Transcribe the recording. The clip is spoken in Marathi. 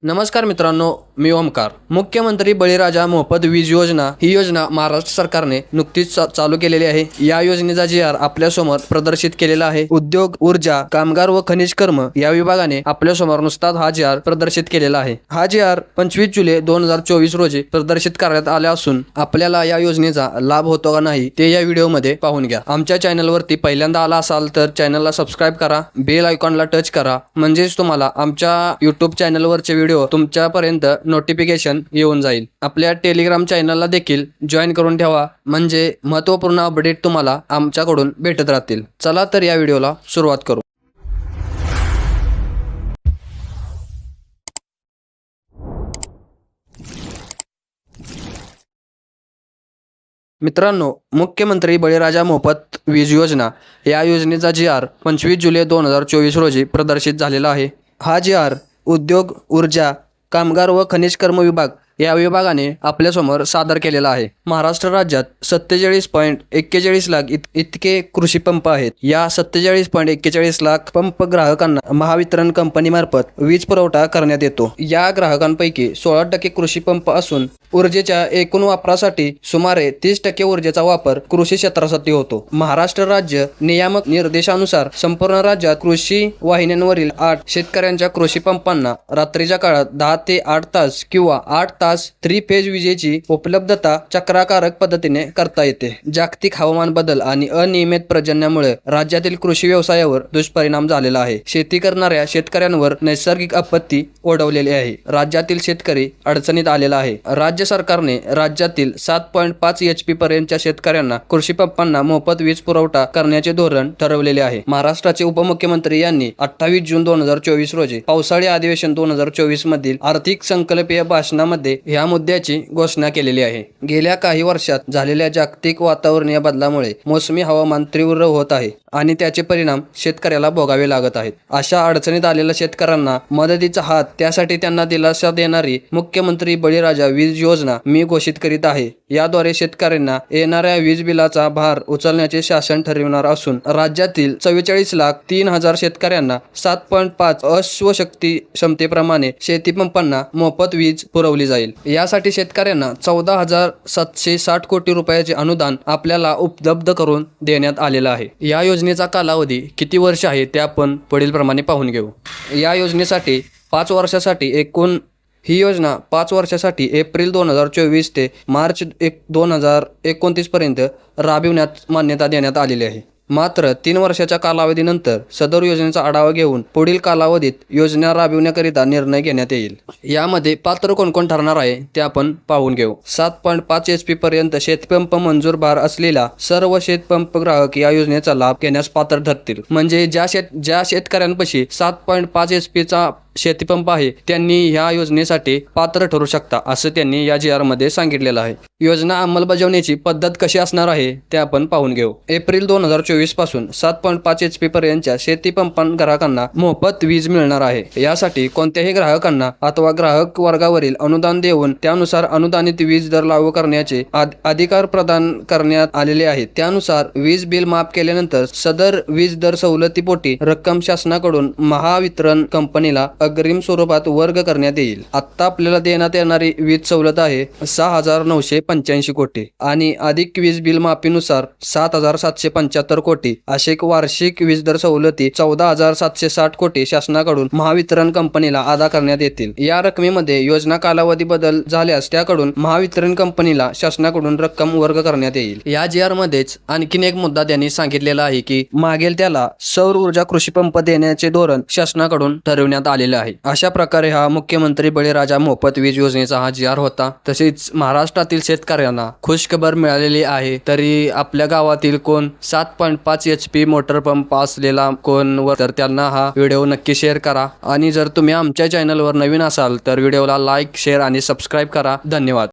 नमस्कार मित्रांनो, मी ओमकार. मुख्यमंत्री बळीराजा मोफत वीज योजना ही योजना महाराष्ट्र सरकारने नुकतीच चालू केलेली आहे. या योजनेचा जी.आर. आपल्यासमोर प्रदर्शित केलेला आहे. उद्योग, ऊर्जा, कामगार व खनिज कर्म या विभागाने आपल्यासमोर नुसताच हा जी.आर. प्रदर्शित केलेला आहे. हा जी.आर. 25 जुलै 2024 रोजी प्रदर्शित करण्यात आला असून आपल्याला या योजनेचा लाभ होतो का नाही ते या व्हिडिओमध्ये पाहून घ्या. आमच्या चॅनलवरती पहिल्यांदा आला असाल तर चॅनलला सबस्क्राईब करा, बेल आयकॉनला टच करा, म्हणजेच तुम्हाला आमच्या यूट्यूब चॅनलवरचे व्हिडिओ तुमच्यापर्यंत नोटिफिकेशन येऊन जाईल. आपल्या टेलिग्राम चॅनलला देखील जॉईन करून ठेवा, म्हणजे महत्त्वपूर्ण अपडेट तुम्हाला आमच्याकडून भेटत राहतील. चला तर या व्हिडिओला सुरुवात करू. मित्रांनो, मुख्यमंत्री बळीराजा मोफत वीज योजना या योजनेचा जी.आर. 25 जुलै 2024 रोजी प्रदर्शित झालेला आहे. हा जी.आर. उद्योग, ऊर्जा, कामगार व खनिज कर्म विभाग या विभागाने आपल्यासमोर सादर केलेला आहे. महाराष्ट्र राज्यात 47.41 लाख इतके कृषी पंप आहेत. या 47.41 लाख पंप ग्राहकांना महावितरण कंपनीमार्फत वीज पुरवठा करण्यात येतो. या ग्राहकांपैकी 16% कृषी पंप असून ऊर्जेच्या एकूण वापरासाठी सुमारे 30% ऊर्जेचा वापर कृषी क्षेत्रासाठी होतो. महाराष्ट्र राज्य नियामक निर्देशानुसार संपूर्ण राज्यात कृषी वाहिन्यांवरील 8 शेतकऱ्यांच्या कृषी पंपांना रात्रीच्या काळात 10 ते 8 तास किंवा 8 तास 3 फेज विजेची उपलब्धता चक्राकारक पद्धतीने करता येते. जागतिक हवामान बदल आणि अनियमित पर्जन्यामुळे राज्यातील कृषी व्यवसायावर दुष्परिणाम झालेला आहे. शेती करणाऱ्या शेतकऱ्यांवर नैसर्गिक आपत्ती ओढवलेली आहे. राज्यातील शेतकरी अडचणीत आलेला आहे. राज्य सरकारने राज्यातील 7.5 HP पर्यंतच्या शेतकऱ्यांना कृषी पंपांना मोफत वीज पुरवठा करण्याचे धोरण ठरवलेले आहे. महाराष्ट्राचे उपमुख्यमंत्री यांनी 28 जून 2024 रोजी पावसाळी अधिवेशन 2024 मधील आर्थिक संकल्पीय भाषणामध्ये या मुद्द्याची घोषणा केलेली आहे. गेल्या काही वर्षात झालेल्या जागतिक वातावरणीय बदलामुळे मोसमी हवामान तीव्र होत आहे आणि त्याचे परिणाम शेतकऱ्याला भोगावे लागत आहेत. अशा अडचणीत आलेल्या शेतकऱ्यांना मदतीचा हात, त्यासाठी त्यांना दिलासा देणारी मुख्यमंत्री बळीराजा वीज योजना मी घोषित करीत आहे. याद्वारे शेतकऱ्यांना येणाऱ्या वीज बिलाचा भार उचलण्याचे शासन ठरविणार असून राज्यातील 44,03,000 शेतकऱ्यांना 7.5 अश्वशक्ती क्षमतेप्रमाणे शेतीपंपांना मोफत वीज पुरवली जाईल. यासाठी शेतकऱ्यांना 14,760 कोटी रुपयाचे अनुदान आपल्याला उपलब्ध करून देण्यात आलेलं आहे. या योजनेचा कालावधी किती वर्ष आहे ते आपण पुढील प्रमाणे पाहून घेऊ. या योजनेसाठी 5 वर्षासाठी ही योजना 5 वर्षासाठी एप्रिल 2024 ते मार्च 2029 पर्यंत राबविण्यास मान्यता देण्यात आलेली आहे. मात्र 3 वर्षाच्या कालावधीनंतर सदर योजनेचा आढावा घेऊन पुढील कालावधीत योजना राबविण्याकरिता निर्णय घेण्यात येईल. यामध्ये पात्र कोण ठरणार आहे ते आपण पाहून घेऊ. 7.5 HP पर्यंत शेतपंप मंजूर भार असलेला सर्व शेतपंप ग्राहक या योजनेचा लाभ घेण्यास पात्र ठरतील. म्हणजे ज्या शेतकऱ्यांपाशी 7.5 HP चा शेतीपंप आहे त्यांनी ह्या योजनेसाठी पात्र ठरू शकता, असं त्यांनी या जी.आर. मध्ये सांगितलेलं आहे. योजना अंमलबजावणीची पद्धत कशी असणार आहे ते आपण पाहून घेऊ. एप्रिल 2024 पासून 7.5 HP पर्यंतच्या शेतीपंपां ग्राहकांना मोफत वीज मिळणार आहे. यासाठी कोणत्याही ग्राहकांना अथवा ग्राहक वर्गावरील अनुदान देऊन त्यानुसार अनुदानित वीज दर लागू करण्याचे अधिकार प्रदान करण्यात आलेले आहेत. त्यानुसार वीज बिल माफ केल्यानंतर सदर वीज दर सवलतीपोटी रक्कम शासनाकडून महावितरण कंपनीला अग्रिम स्वरूपात वर्ग करण्यात येईल. आता आपल्याला देण्यात येणारी वीज सवलत आहे 6,985 कोटी आणि अधिक वीज बिल माफीनुसार 7,775 कोटी असे वार्षिक वीज दर सवलती 14,760 कोटी शासनाकडून महावितरण कंपनीला अदा करण्यात येतील. या रकमेमध्ये योजना कालावधी बदल झाल्यास त्याकडून महावितरण कंपनीला शासनाकडून रक्कम वर्ग करण्यात येईल. या जी.आर. मध्येच आणखीन एक मुद्दा त्यांनी सांगितलेला आहे की मागेल त्याला सौर ऊर्जा कृषी पंप देण्याचे धोरण शासनाकडून ठरविण्यात आलेले आहे. अशा प्रकारे हा मुख्यमंत्री बळीराजा मोफत वीज योजनेचा हा जी.आर. होता. तसेच महाराष्ट्रातील शेतकऱ्यांना खुशखबर मिळालेली आहे. तरी आपल्या गावातील कोण 7.5 HP मोटर पंप असलेला कोण तर त्यांना हा व्हिडिओ नक्की शेअर करा. आणि जर तुम्ही आमच्या चॅनलवर नवीन असाल तर व्हिडिओला लाईक, शेअर आणि सबस्क्राईब करा. धन्यवाद.